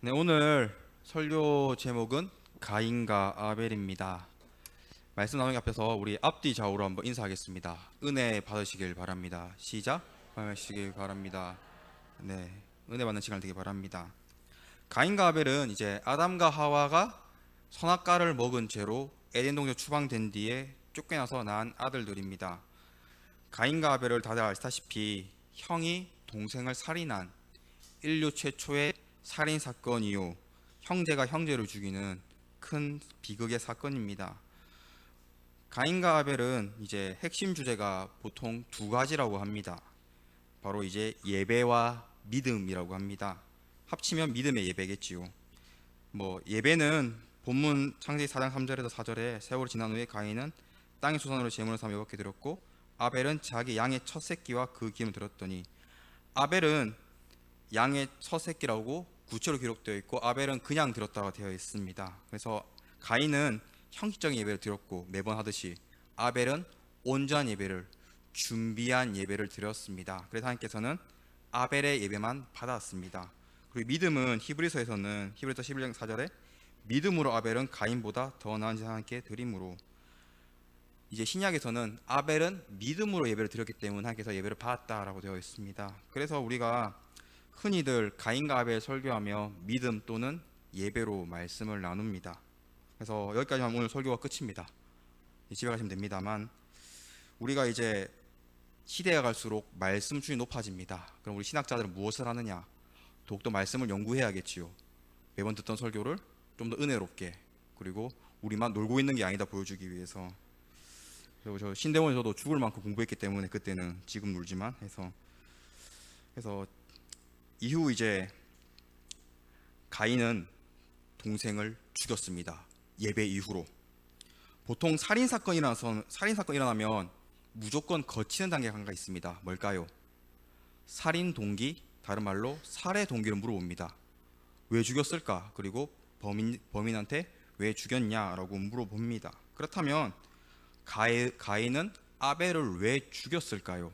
네, 오늘 설교 제목은 가인과 아벨입니다. 말씀 나누기 앞에서 우리 앞뒤 좌우로 한번 인사하겠습니다. 은혜 받으시길 바랍니다. 시작. 받으시길 바랍니다. 네, 은혜 받는 시간 되길 바랍니다. 가인과 아벨은 이제 아담과 하와가 선악과를 먹은 죄로 에덴 동산 추방된 뒤에 쫓겨나서 낳은 아들들입니다. 가인과 아벨을 다들 아시다시피 형이 동생을 살인한 인류 최초의 살인 사건이요, 형제가 형제를 죽이는 큰 비극의 사건입니다. 가인과 아벨은 이제 핵심 주제가 보통 두 가지라고 합니다. 바로 이제 예배와 믿음이라고 합니다. 합치면 믿음의 예배겠지요. 예배는 본문 창세기 4장 3절에서 4절에 세월이 지난 후에 가인은 땅의 소산으로 제물을 삼아 여호와께 드렸고, 아벨은 자기 양의 첫 새끼와 그 기름을 드렸더니, 아벨은 양의 첫 새끼라고 구체로 기록되어 있고 아벨은 그냥 드렸다가 되어 있습니다. 그래서 가인은 형식적인 예배를 드렸고 매번 하듯이 아벨은 온전한 예배를, 준비한 예배를 드렸습니다. 그래서 하나님께서는 아벨의 예배만 받았습니다. 그리고 믿음은 히브리서에서는 히브리서 11장 4절에 믿음으로 아벨은 가인보다 더 나은 자 하나님께 드림으로, 이제 신약에서는 아벨은 믿음으로 예배를 드렸기 때문에 하나님께서 예배를 받았다라고 되어 있습니다. 그래서 우리가 흔히들 가인과 아벨 설교하며 믿음 또는 예배로 말씀을 나눕니다. 그래서 여기까지만 오늘 설교가 끝입니다. 집에 가시면 됩니다만, 우리가 이제 시대가 갈수록 말씀 수준이 높아집니다. 그럼 우리 신학자들은 무엇을 하느냐? 더욱더 말씀을 연구해야겠지요. 매번 듣던 설교를 좀 더 은혜롭게, 그리고 우리만 놀고 있는 게 아니다 보여주기 위해서. 그리고 저 신대원에서도 죽을 만큼 공부했기 때문에 그때는 지금 놀지만 해서 이후 이제 가인은 동생을 죽였습니다. 예배 이후로. 보통 살인 사건이 일어나면 무조건 거치는 단계가 하나가 있습니다. 뭘까요? 살인 동기, 다른 말로 살해 동기를 물어봅니다. 왜 죽였을까? 그리고 범인한테 왜 죽였냐라고 물어봅니다. 그렇다면 가인은 아벨을 왜 죽였을까요?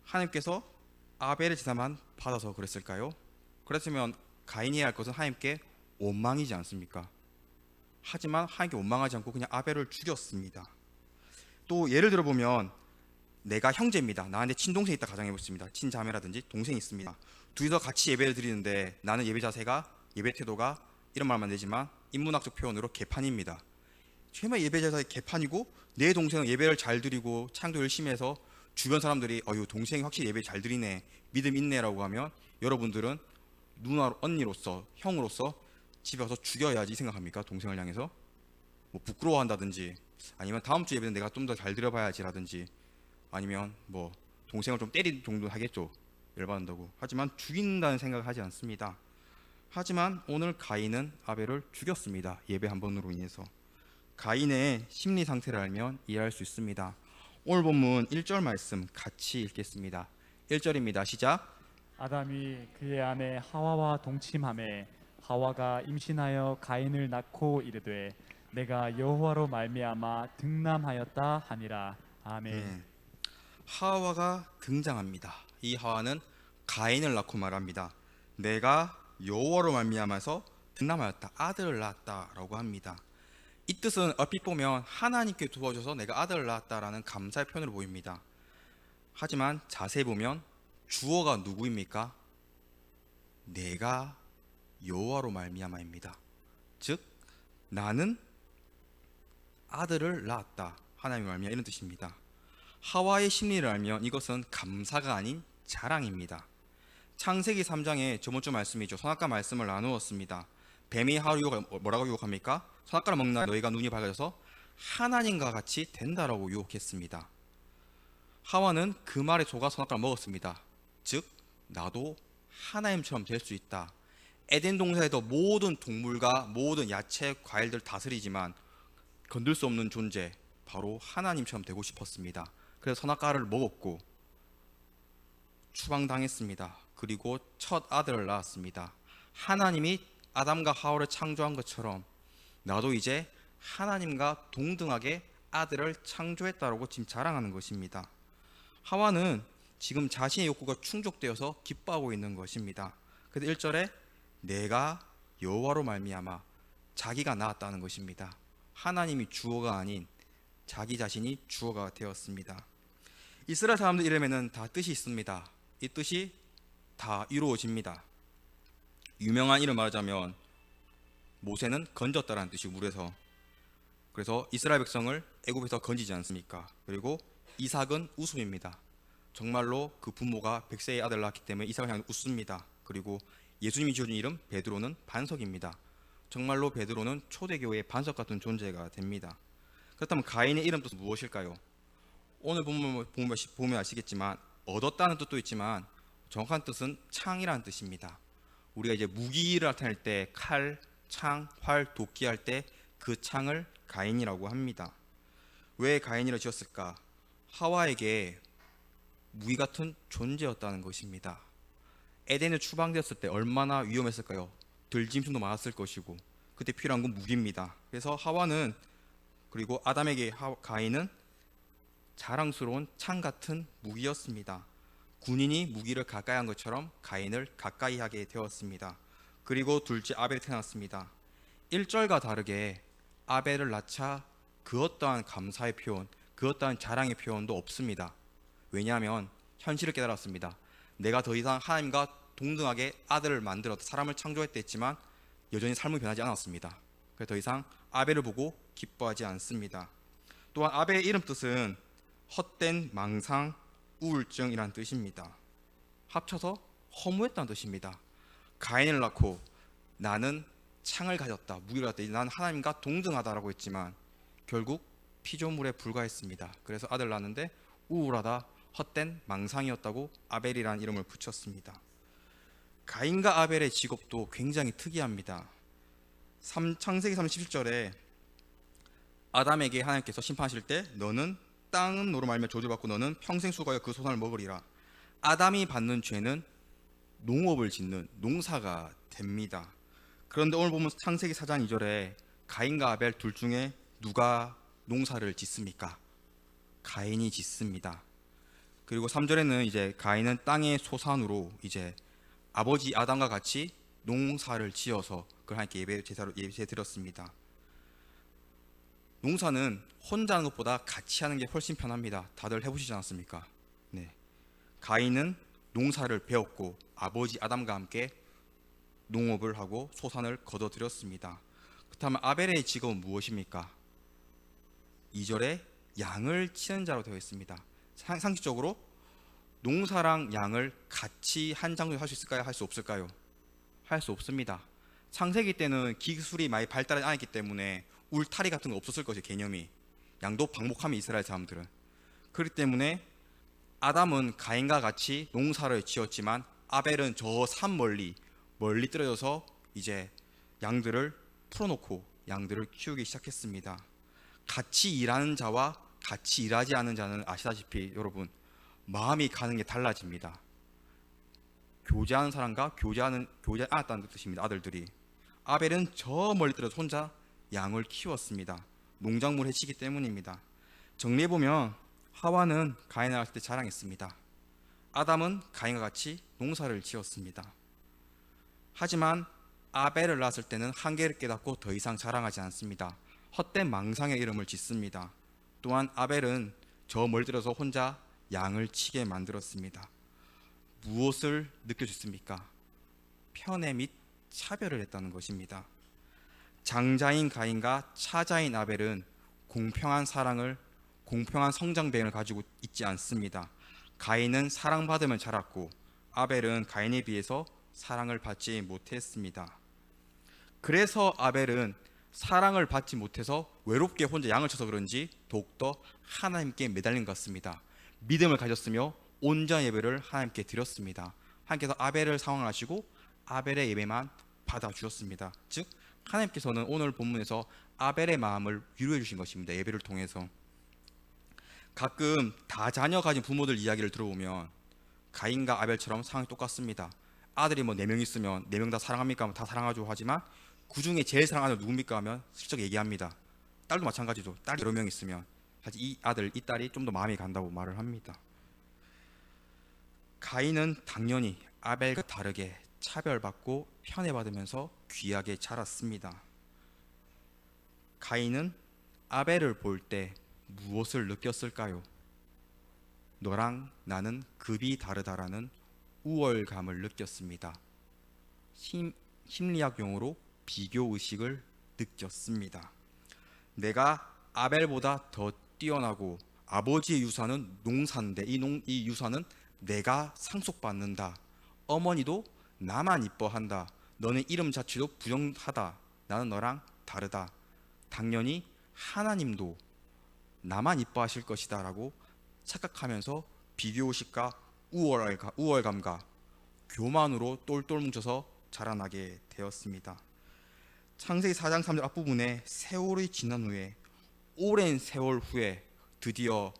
하나님께서 아벨의 제사만 받아서 그랬을까요? 그랬으면 가인이 해야 할 것은 하나님께 원망이지 않습니까? 하지만 하나님께 원망하지 않고 그냥 아벨을 죽였습니다. 또 예를 들어보면, 내가 형제입니다. 나한테 친동생이 있다 가정해보겠습니다. 친자매라든지 동생이 있습니다. 둘이서 같이 예배를 드리는데 나는 예배 자세가, 예배 태도가, 이런 말만 되지만 인문학적 표현으로 개판입니다. 정말 예배 자세가 개판이고 내 동생은 예배를 잘 드리고 창도 열심히 해서 주변 사람들이 어유 동생이 확실히 예배 잘 드리네, 믿음 있네라고 하면 여러분들은 누나, 언니로서, 형으로서 집에 가서 죽여야지 생각합니까? 동생을 향해서 부끄러워한다든지, 아니면 다음 주 예배는 내가 좀 더 잘 드려봐야지라든지, 아니면 동생을 좀 때릴 정도 하겠죠, 열받는다고. 하지만 죽인다는 생각을 하지 않습니다. 하지만 오늘 가인은 아벨을 죽였습니다. 예배 한 번으로 인해서. 가인의 심리 상태를 알면 이해할 수 있습니다. 오늘 본문 1절 말씀 같이 읽겠습니다. 1절입니다. 시작. 아담이 그의 아내 하와와 동침하매 하와가 임신하여 가인을 낳고 이르되 내가 여호와로 말미암아 등남하였다 하니라. 아멘. 하와가 등장합니다. 이 하와는 가인을 낳고 말합니다. 내가 여호와로 말미암아서 등남하였다, 아들을 낳았다라고 합니다. 이 뜻은 얼핏 보면 하나님께 도와줘서 내가 아들을 낳았다라는 감사의 표현으로 보입니다. 하지만 자세히 보면 주어가 누구입니까? 내가 여호와로 말미암아입니다. 즉 나는 아들을 낳았다, 하나님의 말미암아, 이런 뜻입니다. 하와의 심리를 알면 이것은 감사가 아닌 자랑입니다. 창세기 3장에 저번주 말씀이죠. 선악과 말씀을 나누었습니다. 뱀이 하와를 뭐라고 유혹합니까? 선악과를 먹나 너희가 눈이 밝아져서 하나님과 같이 된다라고 유혹했습니다. 하와는 그 말에 속아 선악과를 먹었습니다. 즉 나도 하나님처럼 될 수 있다. 에덴 동산에도 모든 동물과 모든 야채, 과일들 다스리지만 건들 수 없는 존재, 바로 하나님처럼 되고 싶었습니다. 그래서 선악과를 먹었고 추방당했습니다. 그리고 첫 아들을 낳았습니다. 하나님이 아담과 하와를 창조한 것처럼 나도 이제 하나님과 동등하게 아들을 창조했다라고 지금 자랑하는 것입니다. 하와는 지금 자신의 욕구가 충족되어서 기뻐하고 있는 것입니다. 그래서 1절에 내가 여호와로 말미암아 자기가 낳았다는 것입니다. 하나님이 주어가 아닌 자기 자신이 주어가 되었습니다. 이스라엘 사람들 이름에는 다 뜻이 있습니다. 이 뜻이 다 이루어집니다. 유명한 이름 말하자면 모세는 건졌다라는 뜻이고 물에서, 그래서 이스라엘 백성을 애굽에서 건지지 않습니까? 그리고 이삭은 웃음입니다. 정말로 그 부모가 백세의 아들 낳았기 때문에 이삭을 향해 웃습니다. 그리고 예수님이 지어준 이름 베드로는 반석입니다. 정말로 베드로는 초대교회의 반석 같은 존재가 됩니다. 그렇다면 가인의 이름 뜻은 무엇일까요? 오늘 보면 아시겠지만 얻었다는 뜻도 있지만 정확한 뜻은 창이라는 뜻입니다. 우리가 이제 무기를 나타낼 때 칼, 창, 활, 도끼 할 때 그 창을 가인이라고 합니다. 왜 가인이라 지었을까? 하와에게 무기 같은 존재였다는 것입니다. 에덴에 추방되었을 때 얼마나 위험했을까요? 들짐승도 많았을 것이고 그때 필요한 건 무기입니다. 그래서 하와는, 그리고 아담에게 가인은 자랑스러운 창 같은 무기였습니다. 군인이 무기를 가까이 한 것처럼 가인을 가까이 하게 되었습니다. 그리고 둘째 아벨이 태어났습니다. 1절과 다르게 아벨을 낳자 그 어떠한 감사의 표현, 그 어떠한 자랑의 표현도 없습니다. 왜냐하면 현실을 깨달았습니다. 내가 더 이상 하나님과 동등하게 아들을 만들었다, 사람을 창조했다 했지만 여전히 삶은 변하지 않았습니다. 그래서 더 이상 아벨을 보고 기뻐하지 않습니다. 또한 아벨의 이름 뜻은 헛된 망상, 우울증이라는 뜻입니다. 합쳐서 허무했다는 뜻입니다. 가인을 낳고 나는 창을 가졌다, 무기를 가졌다, 나는 하나님과 동등하다라고 했지만 결국 피조물에 불과했습니다. 그래서 아들 낳았는데 우울하다, 헛된 망상이었다고 아벨이라는 이름을 붙였습니다. 가인과 아벨의 직업도 굉장히 특이합니다. 창세기 37절에 아담에게 하나님께서 심판하실 때 너는 땅은 너로 말미암아 저주받고 너는 평생 수고하여 그 소산을 먹으리라. 아담이 받는 죄는 농업을 짓는 농사가 됩니다. 그런데 오늘 보면 창세기 4장 2절에 가인과 아벨 둘 중에 누가 농사를 짓습니까? 가인이 짓습니다. 그리고 3절에는 이제 가인은 땅의 소산으로 이제 아버지 아담과 같이 농사를 지어서 그걸 하나님께 예배 드렸습니다. 농사는 혼자 하는 것보다 같이 하는 게 훨씬 편합니다. 다들 해보시지 않았습니까? 네. 가인은 농사를 배웠고 아버지 아담과 함께 농업을 하고 소산을 거둬들였습니다. 그렇다면 아벨의 직업은 무엇입니까? 2절에 양을 치는 자로 되어 있습니다. 상식적으로 농사랑 양을 같이 한 장소에 할 수 있을까요? 할 수 없을까요? 할 수 없습니다. 창세기 때는 기술이 많이 발달하지 않았기 때문에 울타리 같은 거 없었을 것이에요. 개념이. 양도 방목하면 이스라엘 사람들은. 그렇기 때문에 아담은 가인과 같이 농사를 지었지만 아벨은 저 산 멀리 떨어져서 이제 양들을 풀어놓고 양들을 키우기 시작했습니다. 같이 일하는 자와 같이 일하지 않는 자는 아시다시피 여러분 마음이 가는 게 달라집니다. 교제하는 사람과 교제하지 않았다는 뜻입니다. 아들들이. 아벨은 저 멀리 떨어져 혼자 양을 키웠습니다. 농작물 해치기 때문입니다. 정리해보면 하와는 가인을 낳았을 때 자랑했습니다. 아담은 가인과 같이 농사를 지었습니다. 하지만 아벨을 낳았을 때는 한계를 깨닫고 더 이상 자랑하지 않습니다. 헛된 망상의 이름을 짓습니다. 또한 아벨은 저 멀리 떨어져 혼자 양을 치게 만들었습니다. 무엇을 느껴졌습니까? 편애 및 차별을 했다는 것입니다. 장자인 가인과 차자인 아벨은 공평한 사랑을, 공평한 성장 배경을 가지고 있지 않습니다. 가인은 사랑받으면 자랐고 아벨은 가인에 비해서 사랑을 받지 못했습니다. 그래서 아벨은 사랑을 받지 못해서 외롭게 혼자 양을 쳐서 그런지 더욱더 하나님께 매달린 것 같습니다. 믿음을 가졌으며 온전한 예배를 하나님께 드렸습니다. 하나님께서 아벨을 상황하시고 아벨의 예배만 받아주셨습니다. 즉 하나님께서는 오늘 본문에서 아벨의 마음을 위로해 주신 것입니다. 예배를 통해서. 가끔 다자녀 가진 부모들 이야기를 들어보면 가인과 아벨처럼 상황이 똑같습니다. 아들이 뭐 4명 있으면 4명 다 사랑합니까? 하면 다 사랑하죠. 하지만 그 중에 제일 사랑하는 누굽니까? 하면 슬쩍 얘기합니다. 딸도 마찬가지죠. 딸이 여러 명 있으면 사실 이 아들, 이 딸이 좀 더 마음이 간다고 말을 합니다. 가인은 당연히 아벨과 다르게 차별받고 편애받으면서 귀하게 자랐습니다. 가인은 아벨을 볼 때 무엇을 느꼈을까요? 너랑 나는 급이 다르다라는 우월감을 느꼈습니다. 심리학 용어로 비교의식을 느꼈습니다. 내가 아벨보다 더 뛰어나고 아버지의 유산은 농사인데 이 유산은 내가 상속받는다. 어머니도 나만 이뻐한다. 너는 이름 자체도 부정하다. 나는 너랑 다르다. 당연히 하나님도 나만 이뻐하실 것이다 라고 착각하면서 비교의식과 우월감과 교만으로 똘똘 뭉쳐서 자라나게 되었습니다. 창세기 4장 3절 앞부분에 세월이 지난 후에 오랜 세월 후에 드디어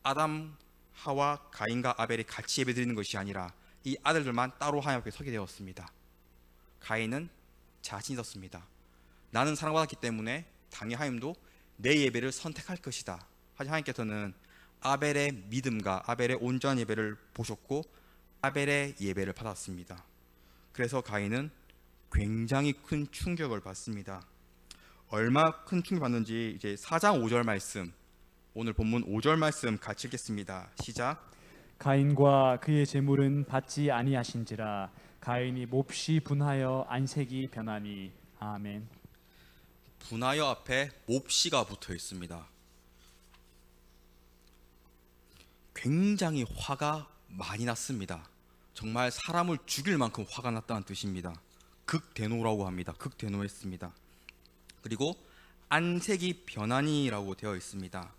아담, 하와, 가인과 아벨이 같이 예배드리는 것이 아니라 이 아들들만 따로 하나님 앞에 서게 되었습니다. 가인은 자신이 있었습니다. 나는 사랑받았기 때문에 당연히 하나님도 내 예배를 선택할 것이다. 하지만 하나님께서는 아벨의 믿음과 아벨의 온전한 예배를 보셨고 아벨의 예배를 받았습니다. 그래서 가인은 굉장히 큰 충격을 받습니다. 얼마 큰 충격 받는지 이제 4장 5절 말씀, 오늘 본문 5절 말씀 같이 읽겠습니다. 시작. 가인과 그의 제물은 받지 아니하신지라 가인이 몹시 분하여 안색이 변하니. 아멘. 분하여 앞에 몹시가 붙어 있습니다. 굉장히 화가 많이 났습니다. 정말 사람을 죽일 만큼 화가 났다는 뜻입니다. 극대노라고 합니다. 극대노했습니다. 그리고 안색이 변하니라고 되어 있습니다.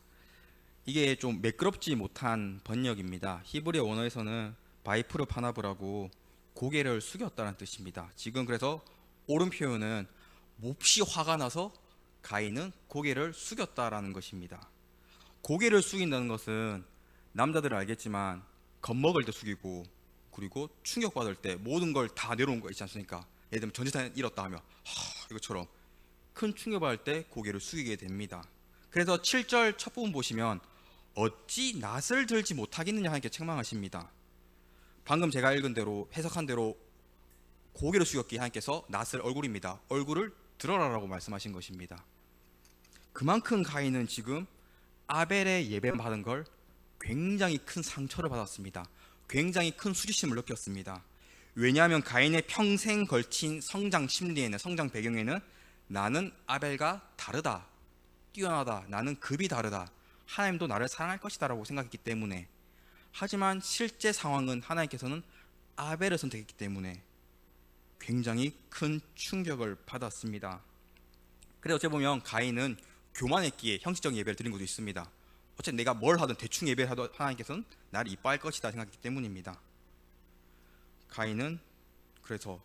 이게 좀 매끄럽지 못한 번역입니다. 히브리 원어에서는 바이프르 파나브라고 고개를 숙였다는 뜻입니다. 지금 그래서 옳은 표현은 몹시 화가 나서 가인은 고개를 숙였다라는 것입니다. 고개를 숙인다는 것은 남자들은 알겠지만 겁먹을 때 숙이고 그리고 충격받을 때 모든 걸 다 내려놓은 거 있지 않습니까? 예를 들면 전재산 잃었다 하면 이것처럼 큰 충격받을 때 고개를 숙이게 됩니다. 그래서 7절 첫 부분 보시면 어찌 낯을 들지 못하겠느냐 하나님께 책망하십니다. 방금 제가 읽은 대로 해석한 대로 고개를 숙였기에 하나님께서 낯을 얼굴입니다. 얼굴을 들어라라고 말씀하신 것입니다. 그만큼 가인은 지금 아벨의 예배 받은 걸 굉장히 큰 상처를 받았습니다. 굉장히 큰 수치심을 느꼈습니다. 왜냐하면 가인의 평생 걸친 성장 심리에는, 성장 배경에는 나는 아벨과 다르다, 뛰어나다, 나는 급이 다르다, 하나님도 나를 사랑할 것이다 라고 생각했기 때문에. 하지만 실제 상황은 하나님께서는 아벨을 선택했기 때문에 굉장히 큰 충격을 받았습니다. 그래서 어찌 보면 가인은 교만했기에 형식적인 예배를 드린 것도 있습니다. 어쨌든 내가 뭘 하든 대충 예배를 하도 하나님께서는 나를 이뻐할 것이다 생각했기 때문입니다. 가인은 그래서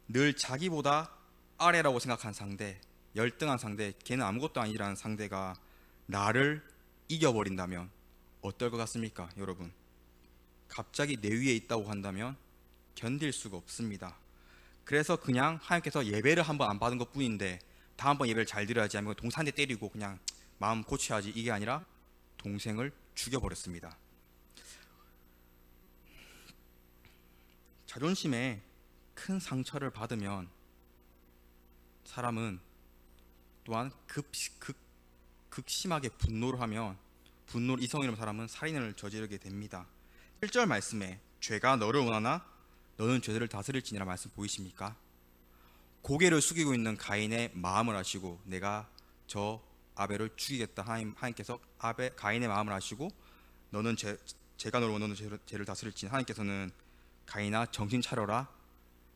늘 자기보다 아래라고 생각한 상대, 열등한 상대, 걔는 아무것도 아니라는 상대가 나를 이겨버린다면 어떨 것 같습니까, 여러분? 갑자기 내 위에 있다고 한다면 견딜 수가 없습니다. 그래서 그냥 하나님께서 예배를 한번 안 받은 것 뿐인데 다음번 예배를 잘 드려야지 하면 동생 한 대 때리고 그냥 마음 고쳐야지, 이게 아니라 동생을 죽여버렸습니다. 자존심에 큰 상처를 받으면 사람은 또한 극심하게 분노를 하면, 분노를 이성이라는 사람은 살인을 저지르게 됩니다. 1절 말씀에 죄가 너를 원하나 너는 죄들을 다스릴지니라 말씀 보이십니까? 고개를 숙이고 있는 가인의 마음을 아시고 내가 저 아벨을 죽이겠다, 하나님께서 가인의 마음을 아시고 너는 죄가 너를 원하는 죄를 다스릴지, 하나님께서는 가인아 정신 차려라,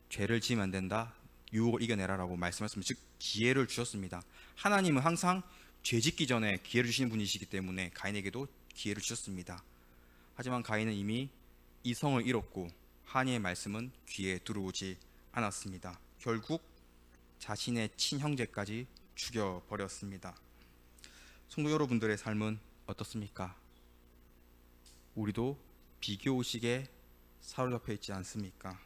죄를 지으면 안 된다, 유혹을 이겨내라 라고 말씀하셨습니다. 즉 기회를 주셨습니다. 하나님은 항상 죄 짓기 전에 기회를 주시는 분이시기 때문에 가인에게도 기회를 주셨습니다. 하지만 가인은 이미 이성을 잃었고 하나님의 말씀은 귀에 들어오지 않았습니다. 결국 자신의 친형제까지 죽여버렸습니다. 성도 여러분들의 삶은 어떻습니까? 우리도 비교의식에 사로잡혀 있지 않습니까?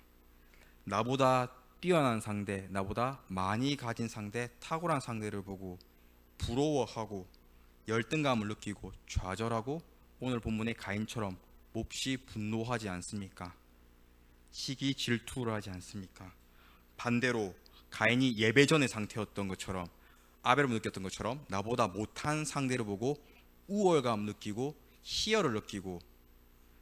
나보다 뛰어난 상대, 나보다 많이 가진 상대, 탁월한 상대를 보고 부러워하고 열등감을 느끼고 좌절하고 오늘 본문의 가인처럼 몹시 분노하지 않습니까? 시기 질투를 하지 않습니까? 반대로 가인이 예배 전의 상태였던 것처럼, 아벨을 느꼈던 것처럼 나보다 못한 상대를 보고 우월감 느끼고 희열을 느끼고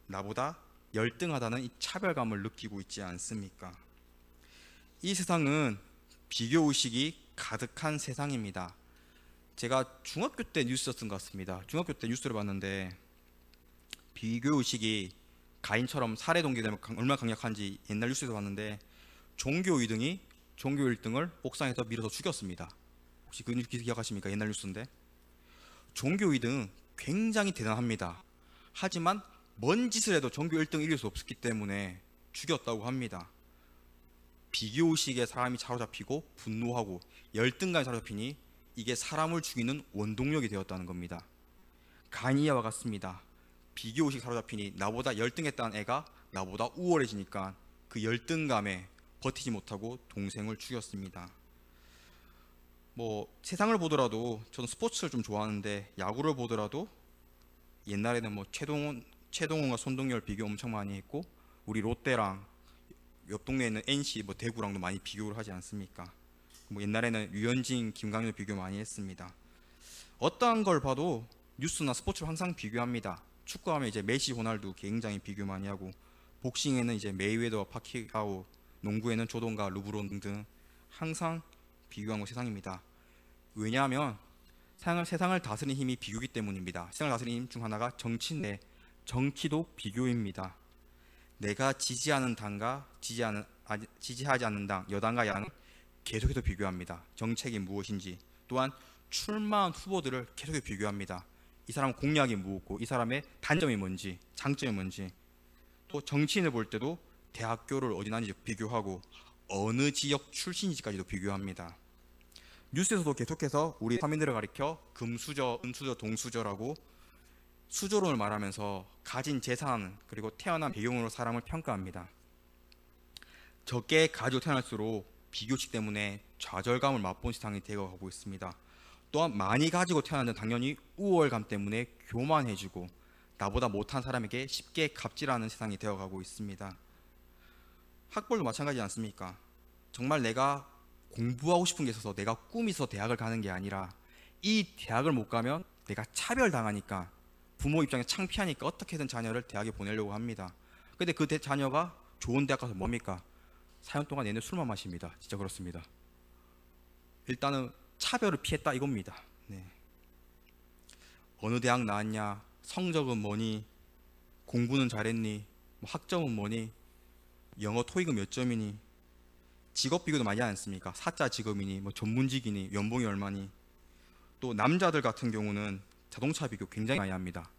나보다 열등하다는 이 차별감을 느끼고 있지 않습니까? 이 세상은 비교의식이 가득한 세상입니다. 제가 중학교 때 뉴스였던 것 같습니다. 중학교 때 뉴스를 봤는데 비교의식이 가인처럼 살해 동기되면 얼마나 강력한지 옛날 뉴스에서 봤는데, 종교 2등이 종교 1등을 옥상에서 밀어서 죽였습니다. 혹시 그 뉴스 기억하십니까? 옛날 뉴스인데. 종교 2등 굉장히 대단합니다. 하지만 뭔 짓을 해도 종교 1등 이길 수 없었기 때문에 죽였다고 합니다. 비교의식에 사람이 사로잡히고 분노하고 열등감에 사로잡히니 이게 사람을 죽이는 원동력이 되었다는 겁니다. 가인이와 같습니다. 비교의식 사로잡히니 나보다 열등했다는 애가 나보다 우월해지니까 그 열등감에 버티지 못하고 동생을 죽였습니다. 세상을 보더라도 저는 스포츠를 좀 좋아하는데, 야구를 보더라도 옛날에는 최동원과 손동열 비교 엄청 많이 했고, 우리 롯데랑 옆 동네에 있는 NC 대구랑도 많이 비교를 하지 않습니까? 옛날에는 류현진, 김강현 비교 많이 했습니다. 어떠한 걸 봐도 뉴스나 스포츠를 항상 비교합니다. 축구하면 이제 메시, 호날두 굉장히 비교 많이 하고, 복싱에는 이제 메이웨더와 파키아오, 농구에는 조던과 르브론 등 항상 비교하는 세상입니다. 왜냐하면 세상을 다스리는 힘이 비교이기 때문입니다. 세상을 다스리는 힘 중 하나가 정치인데, 정치도 비교입니다. 내가 지지하는 당과 지지하지 않는 당, 여당과 야당을 계속해서 비교합니다. 정책이 무엇인지, 또한 출마한 후보들을 계속해서 비교합니다. 이 사람 공약이 무엇고, 이 사람의 단점이 뭔지, 장점이 뭔지. 또 정치인을 볼 때도 대학교를 어디 나는지 비교하고, 어느 지역 출신인지까지도 비교합니다. 뉴스에서도 계속해서 우리 서민들을 가리켜 금수저, 은수저, 동수저라고 수저론을 말하면서 가진 재산 그리고 태어난 배경으로 사람을 평가합니다. 적게 가지고 태어날수록 비교식 때문에 좌절감을 맛본 세상이 되어가고 있습니다. 또한 많이 가지고 태어나는 당연히 우월감 때문에 교만해지고 나보다 못한 사람에게 쉽게 갑질하는 세상이 되어가고 있습니다. 학벌도 마찬가지지 않습니까? 정말 내가 공부하고 싶은 게 있어서 내가 꿈이 있어서 대학을 가는 게 아니라, 이 대학을 못 가면 내가 차별당하니까, 부모 입장에 창피하니까 어떻게든 자녀를 대학에 보내려고 합니다. 근데 그 자녀가 좋은 대학 가서 뭡니까? 4년 동안 내내 술만 마십니다. 진짜 그렇습니다. 일단은 차별을 피했다 이겁니다. 네. 어느 대학 나왔냐, 성적은 뭐니, 공부는 잘했니, 학점은 뭐니, 영어 토익은 몇 점이니, 직업 비교도 많이 하지 않습니까? 사자 직업이니, 전문직이니, 연봉이 얼마니. 또 남자들 같은 경우는 자동차 비교 굉장히 많이 합니다.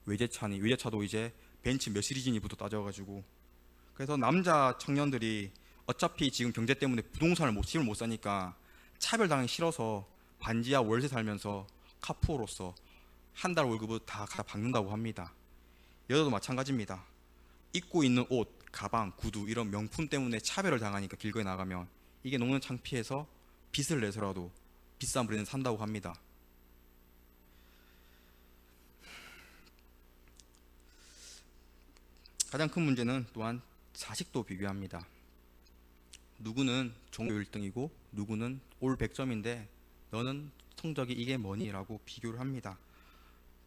외제차니, 외제차도 이제 벤츠 몇 시리즈니부터 따져가지고. 그래서 남자 청년들이 어차피 지금 경제 때문에 부동산을 집을 못 사니까 차별당하기 싫어서 반지하 월세 살면서 카푸어로서 한 달 월급을 다 갖다 박는다고 합니다. 여자도 마찬가지입니다. 입고 있는 옷, 가방, 구두 이런 명품 때문에 차별을 당하니까 길거리에 나가면 이게 너무 창피해서 빚을 내서라도 비싼 브랜드 산다고 합니다. 가장 큰 문제는 또한 자식도 비교합니다. 누구는 종교 1등이고 누구는 올 100점인데 너는 성적이 이게 뭐니? 라고 비교를 합니다.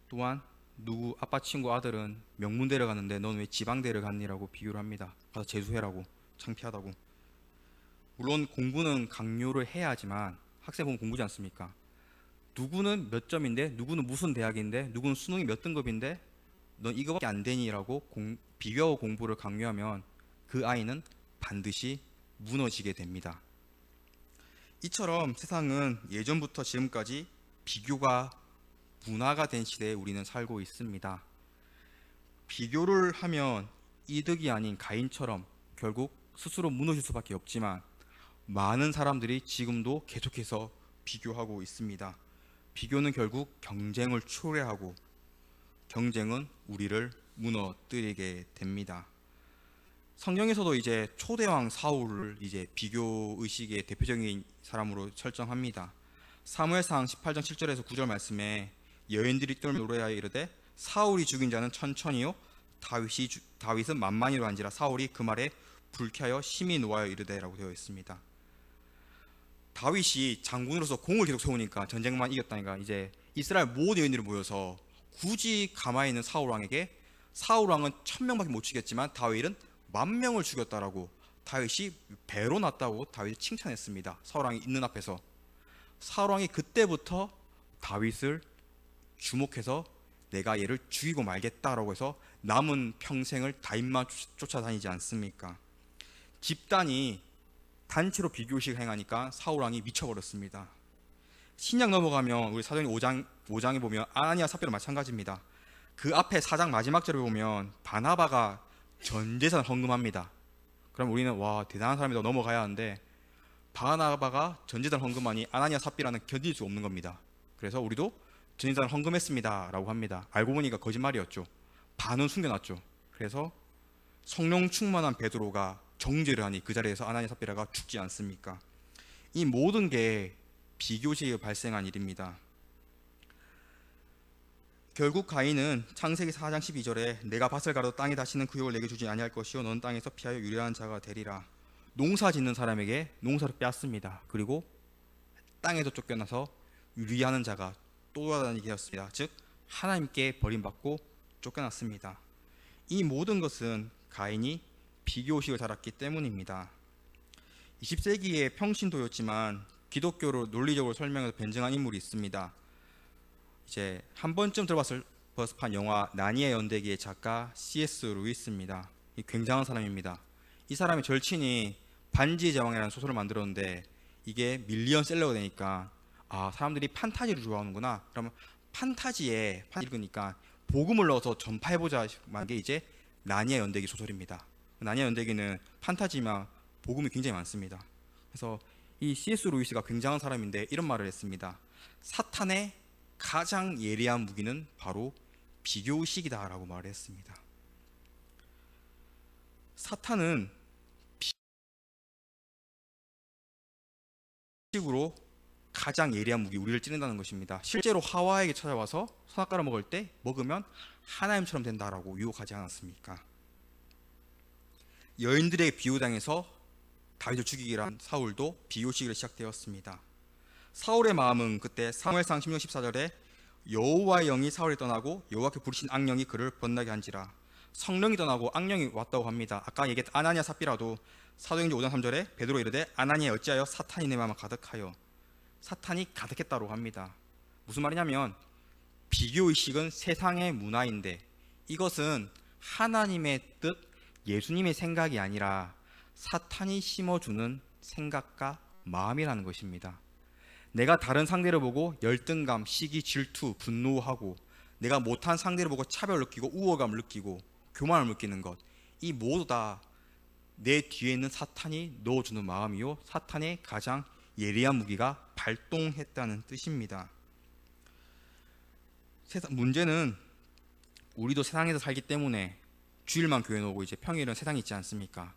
또한 누구 아빠 친구 아들은 명문대를 갔는데 넌 왜 지방대를 갔니? 라고 비교를 합니다. 가서 재수해라고, 창피하다고. 물론 공부는 강요를 해야 하지만 학생 보면 공부지 않습니까? 누구는 몇 점인데, 누구는 무슨 대학인데, 누구는 수능이 몇 등급인데 넌 이거밖에 안 되니? 라고 비교하고 공부를 강요하면 그 아이는 반드시 무너지게 됩니다. 이처럼 세상은 예전부터 지금까지 비교가 문화가 된 시대에 우리는 살고 있습니다. 비교를 하면 이득이 아닌 가인처럼 결국 스스로 무너질 수밖에 없지만, 많은 사람들이 지금도 계속해서 비교하고 있습니다. 비교는 결국 경쟁을 초래하고, 경쟁은 우리를 무너뜨리게 됩니다. 성경에서도 이제 초대왕 사울을 이제 비교 의식의 대표적인 사람으로 설정합니다. 사무엘상 18장 7절에서 9절 말씀에 여인들이 떨며 노래하여 이르되 사울이 죽인 자는 천천히요 다윗은 만만히로 한지라. 사울이 그 말에 불쾌하여 심히 노하여 이르되라고 되어 있습니다. 다윗이 장군으로서 공을 계속 세우니까 전쟁만 이겼다니까 이제 이스라엘 모든 여인들이 모여서 굳이 가만히 있는 사울 왕에게 사울 왕은 1000명밖에 못 죽였지만 다윗은 10,000명을 죽였다라고 다윗이 배로 났다고 다윗이 칭찬했습니다. 사울 왕이 있는 앞에서. 사울 왕이 그때부터 다윗을 주목해서 내가 얘를 죽이고 말겠다라고 해서 남은 평생을 다윗만 쫓아다니지 않습니까? 집단이 단체로 비교식 행하니까 사울 왕이 미쳐버렸습니다. 신약 넘어가면 우리 사도행전 5장에 보면 아나니아 삽비라 마찬가지입니다. 그 앞에 4장 마지막 절에 보면 바나바가 전 재산 헌금합니다. 그럼 우리는 와 대단한 사람이다 넘어가야 하는데 바나바가 전 재산 헌금하니 아나니아 삽비라는 견딜 수 없는 겁니다. 그래서 우리도 전 재산 헌금했습니다 라고 합니다. 알고 보니까 거짓말이었죠. 반은 숨겨놨죠. 그래서 성령 충만한 베드로가 정죄를 하니 그 자리에서 아나니아 삽비라가 죽지 않습니까? 이 모든 게 비교식에 발생한 일입니다. 결국 가인은 창세기 4장 12절에 내가 밭을 가로 땅에 다시는 그 욕을 내게 주지 아니할 것이요 너는 땅에서 피하여 유려한 자가 되리라. 농사 짓는 사람에게 농사를 빼앗습니다. 그리고 땅에서 쫓겨나서 유리하는 자가 떠돌아다니게 되었습니다. 즉 하나님께 버림받고 쫓겨났습니다. 이 모든 것은 가인이 비교의식을 자랐기 때문입니다. 20세기의 평신도였지만 기독교를 논리적으로 설명해서 변증한 인물이 있습니다. 이제 한 번쯤 들어봤을 법한 영화 나니의 연대기의 작가 C.S. 루이스입니다. 이 굉장한 사람입니다. 이 사람의 절친이 반지의 제왕이라는 소설을 만들었는데 이게 밀리언셀러가 되니까 아 사람들이 판타지를 좋아하는구나. 그러면 판타지에 읽으니까 복음을 넣어서 전파해보자 한 게 이제 나니의 연대기 소설입니다. 나니의 연대기는 판타지만 복음이 굉장히 많습니다. 그래서 이 C.S. 루이스가 굉장한 사람인데 이런 말을 했습니다. 사탄의 가장 예리한 무기는 바로 비교의식이다 라고 말을 했습니다. 사탄은 비교의식으로 가장 예리한 무기, 우리를 찌른다는 것입니다. 실제로 하와에게 찾아와서 선악과를 먹을 때 먹으면 하나님처럼 된다라고 유혹하지 않았습니까? 여인들에게 비유당해서 다윗을 죽이기로 한 사울도 비교의식으로 시작되었습니다. 사울의 마음은 그때 사무엘상 16, 14절에 여호와의 영이 사울을 떠나고 여호와께 부르신 악령이 그를 번나게 한지라. 성령이 떠나고 악령이 왔다고 합니다. 아까 얘기했던 아나니아 삽비라도 사도행전 5장 3절에 베드로 이르되 아나니아 어찌하여 사탄이 내 마음을 가득하여. 사탄이 가득했다고 합니다. 무슨 말이냐면 비교의식은 세상의 문화인데 이것은 하나님의 뜻, 예수님의 생각이 아니라 사탄이 심어주는 생각과 마음이라는 것입니다. 내가 다른 상대를 보고 열등감, 시기, 질투, 분노하고 내가 못한 상대를 보고 차별을 느끼고 우월감을 느끼고 교만을 느끼는 것, 이 모두 다 내 뒤에 있는 사탄이 넣어주는 마음이요 사탄의 가장 예리한 무기가 발동했다는 뜻입니다. 문제는 우리도 세상에서 살기 때문에 주일만 교회 오고 이제 평일은 세상이 있지 않습니까?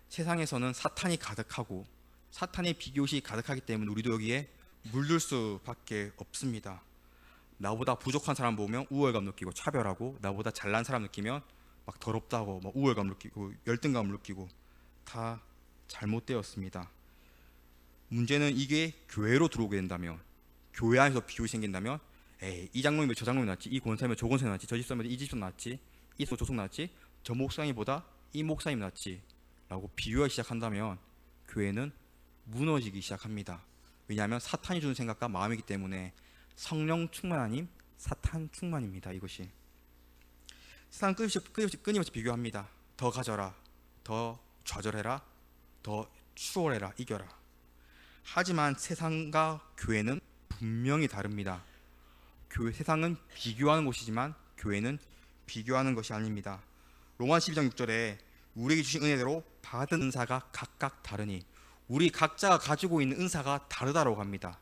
세상에서는 사탄이 가득하고 사탄의 비교의식이 가득하기 때문에 우리도 여기에 물들 수밖에 없습니다. 나보다 부족한 사람 보면 우월감 느끼고 차별하고 나보다 잘난 사람 느끼면 막 더럽다고 막 우월감 느끼고 열등감을 느끼고 다 잘못되었습니다. 문제는 이게 교회로 들어오게 된다면 교회 안에서 비교의식이 생긴다면 에이 이 장로님이 저 장로님이 낫지, 이 권사님이 저 권사님이 낫지, 저 집사님이 이 집사님 낫지, 이 조속 낫지, 저 목사님보다 이 목사님 낫지 라고 비교하기 시작한다면 교회는 무너지기 시작합니다. 왜냐하면 사탄이 주는 생각과 마음이기 때문에 성령 충만 아님 사탄 충만입니다. 이것이 세상 끊임없이 비교합니다. 더 가져라, 더 좌절해라, 더 추월해라, 이겨라. 하지만 세상과 교회는 분명히 다릅니다. 세상은 비교하는 곳이지만 교회는 비교하는 것이 아닙니다. 로마 12장 6절에 우리에게 주신 은혜대로 받은 은사가 각각 다르니 우리 각자가 가지고 있는 은사가 다르다고 합니다.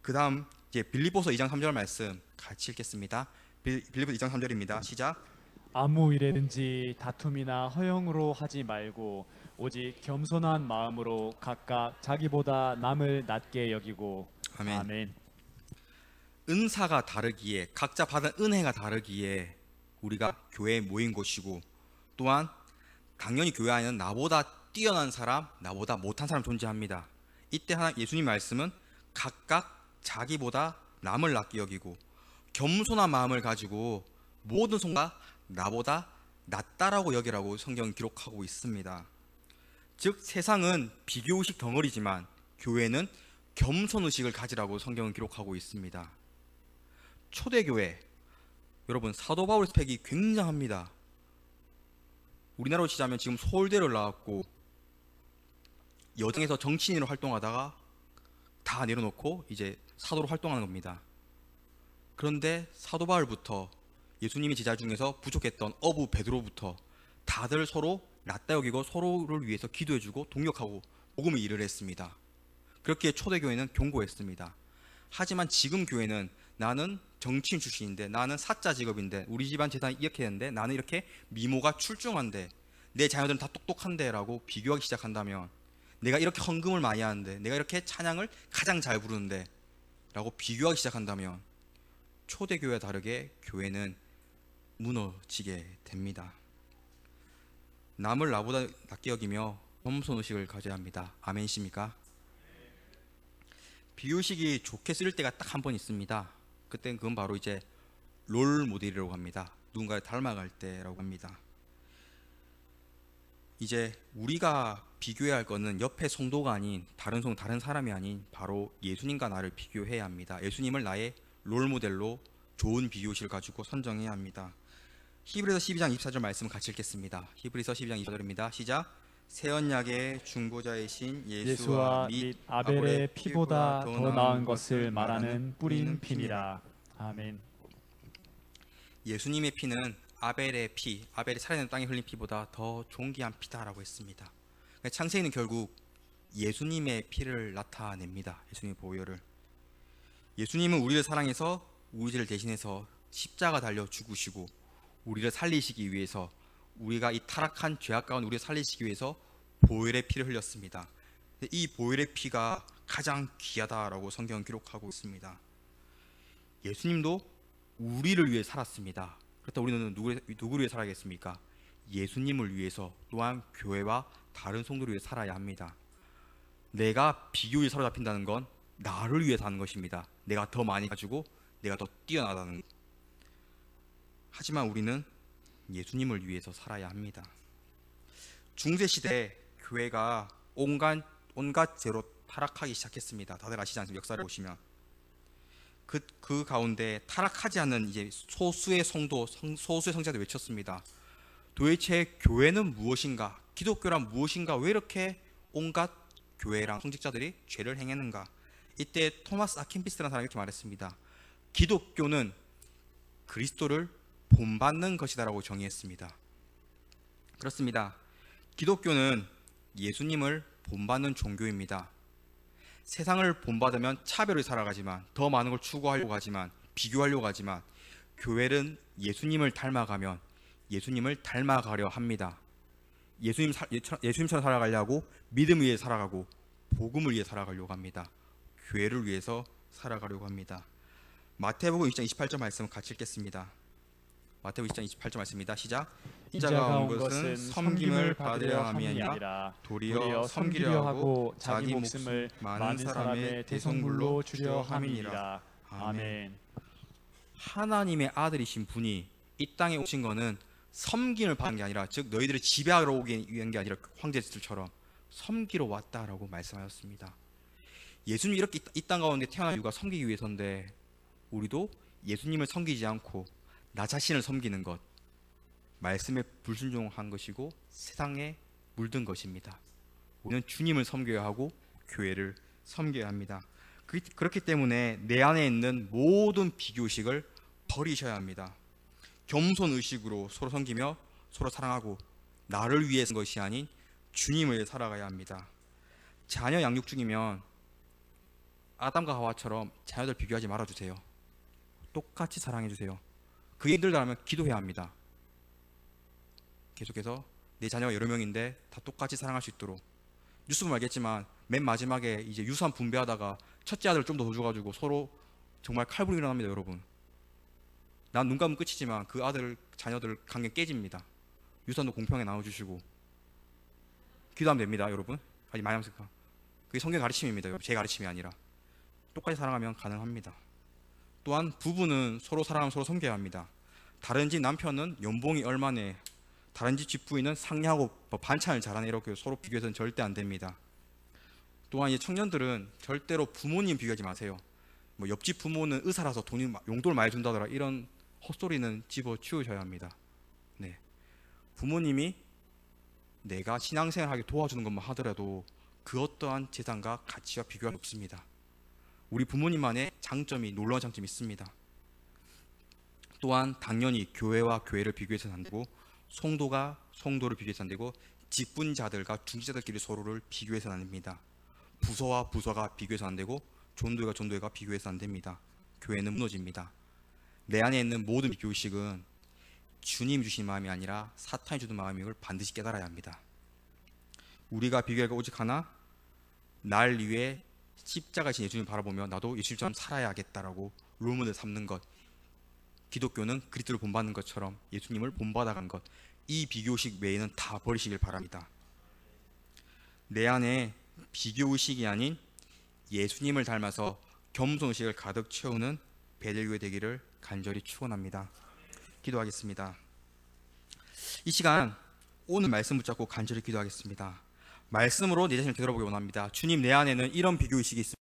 그 다음 이제 빌립보서 2장 3절 말씀 같이 읽겠습니다. 빌립보서 2장 3절입니다. 시작. 아무 일에든지 다툼이나 허영으로 하지 말고 오직 겸손한 마음으로 각각 자기보다 남을 낮게 여기고. 아멘. 아멘. 은사가 다르기에 각자 받은 은혜가 다르기에 우리가 교회에 모인 것이고 또한 당연히 교회 안에는 나보다 뛰어난 사람, 나보다 못한 사람 존재합니다. 이때 예수님 말씀은 각각 자기보다 남을 낮게 여기고 겸손한 마음을 가지고 모든 성도가 나보다 낫다라고 여기라고 성경은 기록하고 있습니다. 즉 세상은 비교의식 덩어리지만 교회는 겸손의식을 가지라고 성경은 기록하고 있습니다. 초대교회, 여러분 사도 바울의 스펙이 굉장합니다. 우리나라로 치자면 지금 서울대를 나왔고 여정에서 정치인으로 활동하다가 다 내려놓고 이제 사도로 활동하는 겁니다. 그런데 사도 바울부터 예수님의 제자 중에서 부족했던 어부 베드로부터 다들 서로 낫다 여기고 서로를 위해서 기도해주고 동력하고 복음의 일을 했습니다. 그렇게 초대교회는 견고했습니다. 하지만 지금 교회는 나는 정치인 출신인데, 나는 사자 직업인데, 우리 집안 재산이 이렇게 했는데, 나는 이렇게 미모가 출중한데, 내 자녀들은 다 똑똑한데 라고 비교하기 시작한다면, 내가 이렇게 헌금을 많이 하는데, 내가 이렇게 찬양을 가장 잘 부르는데 라고 비교하기 시작한다면 초대교회와 다르게 교회는 무너지게 됩니다. 남을 나보다 낮게 여기며 겸손의식을 가져야 합니다. 아멘이십니까? 비유식이 좋게 쓰일 때가 딱 한 번 있습니다. 그땐 그건 바로 이제 롤 모델이라고 합니다. 누군가를 닮아갈 때라고 합니다. 이제 우리가 비교해야 할 거는 옆에 성도가 아닌 다른 사람이 아닌 바로 예수님과 나를 비교해야 합니다. 예수님을 나의 롤 모델로 좋은 비유식을 가지고 선정해야 합니다. 히브리서 12장 24절 말씀 같이 읽겠습니다. 히브리서 12장 24절입니다. 시작. 새 언약의 중보자이신 예수와 및 아벨의 피보다 더 나은 것을 말하는 뿌린 피니라. 아멘. 예수님의 피는 아벨의 피, 아벨이 살아있는 땅에 흘린 피보다 더 존귀한 피다라고 했습니다. 창세기는 결국 예수님의 피를 나타냅니다. 예수님의 보혈을. 예수님은 우리를 사랑해서 우리를 대신해서 십자가 달려 죽으시고 우리를 살리시기 위해서, 우리가 이 타락한 죄악 가운데 우리를 살리시기 위해서 보혈의 피를 흘렸습니다. 이 보혈의 피가 가장 귀하다라고 성경은 기록하고 있습니다. 예수님도 우리를 위해 살았습니다. 그렇다고 우리는 누구를 위해 살아야겠습니까? 예수님을 위해서, 또한 교회와 다른 성도를 위해 살아야 합니다. 내가 비교에 사로잡힌다는 건 나를 위해 사는 것입니다. 내가 더 많이 가지고 내가 더 뛰어나다는 것. 하지만 우리는 예수님을 위해서 살아야 합니다. 중세시대에 교회가 온갖 죄로 타락하기 시작했습니다. 다들 아시지 않습니까? 역사를 보시면 그 가운데 타락하지 않는 이제 소수의 성자들 외쳤습니다. 도대체 교회는 무엇인가? 기독교란 무엇인가? 왜 이렇게 온갖 교회랑 성직자들이 죄를 행했는가? 이때 토마스 아킨피스라는 사람이 이렇게 말했습니다. 기독교는 그리스도를 본받는 것이다라고 정의했습니다. 그렇습니다. 기독교는 예수님을 본받는 종교입니다. 세상을 본받으면 차별을 살아가지만, 더 많은 걸 추구하려고 하지만, 비교하려고 하지만, 교회는 예수님을 닮아가면 예수님을 닮아가려 합니다. 예수님처럼 살아가려고 믿음 위에 살아가고 복음을 위해 살아가려고 합니다. 교회를 위해서 살아가려고 합니다. 마태복음 2장 28절 말씀 같이 읽겠습니다. 마태복음 2장 28절 말씀입니다. 시작. 인자가 온 것은 섬김을 받으려 함이 아니라 도리어 섬기려 하고 자기 목숨을 많은 사람의 대성물로 주려 함이니라. 아멘. 하나님의 아들이신 분이 이 땅에 오신 것은 섬김을 받는 게 아니라, 즉 너희들을 지배하러 오기 위한 게 아니라 황제들처럼 섬기러 왔다라고 말씀하셨습니다. 예수님이 이렇게 이 땅 가운데 태어난 이유가 섬기기 위해서인데, 우리도 예수님을 섬기지 않고 나 자신을 섬기는 것, 말씀에 불순종한 것이고 세상에 물든 것입니다. 우리는 주님을 섬겨야 하고 교회를 섬겨야 합니다. 그렇기 때문에 내 안에 있는 모든 비교의식을 버리셔야 합니다. 겸손의식으로 서로 섬기며 서로 사랑하고 나를 위해 쓴 것이 아닌 주님을 위해 살아가야 합니다. 자녀 양육 중이면 아담과 하와처럼 자녀들 비교하지 말아주세요. 똑같이 사랑해주세요. 그게 힘들다면 기도해야 합니다. 계속해서 내 자녀가 여러 명인데 다 똑같이 사랑할 수 있도록. 뉴스 보면 알겠지만 맨 마지막에 이제 유산 분배하다가 첫째 아들을 좀 더 줘가지고 서로 정말 칼부림이 일어납니다. 여러분, 난 눈 감으면 끝이지만 그 자녀들 관계 깨집니다. 유산도 공평하게 나눠주시고 기도하면 됩니다, 여러분. 아직 많이 남았을까? 그게 성경 가르침입니다, 여러분. 제 가르침이 아니라. 똑같이 사랑하면 가능합니다. 또한 부부는 서로 사랑하면 서로 섬겨야 합니다. 다른 집 남편은 연봉이 얼마네, 다른 집 집부인은 상냥하고 뭐 반찬을 잘하네, 이렇게 서로 비교해서는 절대 안 됩니다. 또한 이 청년들은 절대로 부모님 비교하지 마세요. 뭐 옆집 부모는 의사라서 용돈을 많이 준다더라, 이런 헛소리는 집어치우셔야 합니다. 네. 부모님이 내가 신앙생활하게 도와주는 것만 하더라도 그 어떠한 재산과 가치와 비교할 수 없습니다. 우리 부모님만의 장점이, 놀라운 장점이 있습니다. 또한 당연히 교회와 교회를 비교해서는 안 되고, 성도가 성도를 비교해서는 안 되고, 직분자들과 중직자들끼리 서로를 비교해서는 안 됩니다. 부서와 부서가 비교해서는 안 되고, 전도회가 전도회가 비교해서는 안 됩니다. 교회는 무너집니다. 내 안에 있는 모든 비교의식은 주님 주신 마음이 아니라 사탄이 주는 마음임을 반드시 깨달아야 합니다. 우리가 비교할 것 오직 하나, 날 위해 십자가신 예수님을 바라보며 나도 예수님처럼 살아야겠다라고 롤모델을 삼는 것. 기독교는 그리스도를 본받는 것처럼 예수님을 본받아간 것. 이 비교의식 외에는 다 버리시길 바랍니다. 내 안에 비교의식이 아닌 예수님을 닮아서 겸손의식을 가득 채우는 베델교회 되기를 간절히 축원합니다. 기도하겠습니다. 이 시간 오늘 말씀 붙잡고 간절히 기도하겠습니다. 말씀으로 내 자신을 되돌아보기 원합니다. 주님, 내 안에는 이런 비교의식이 있습니다.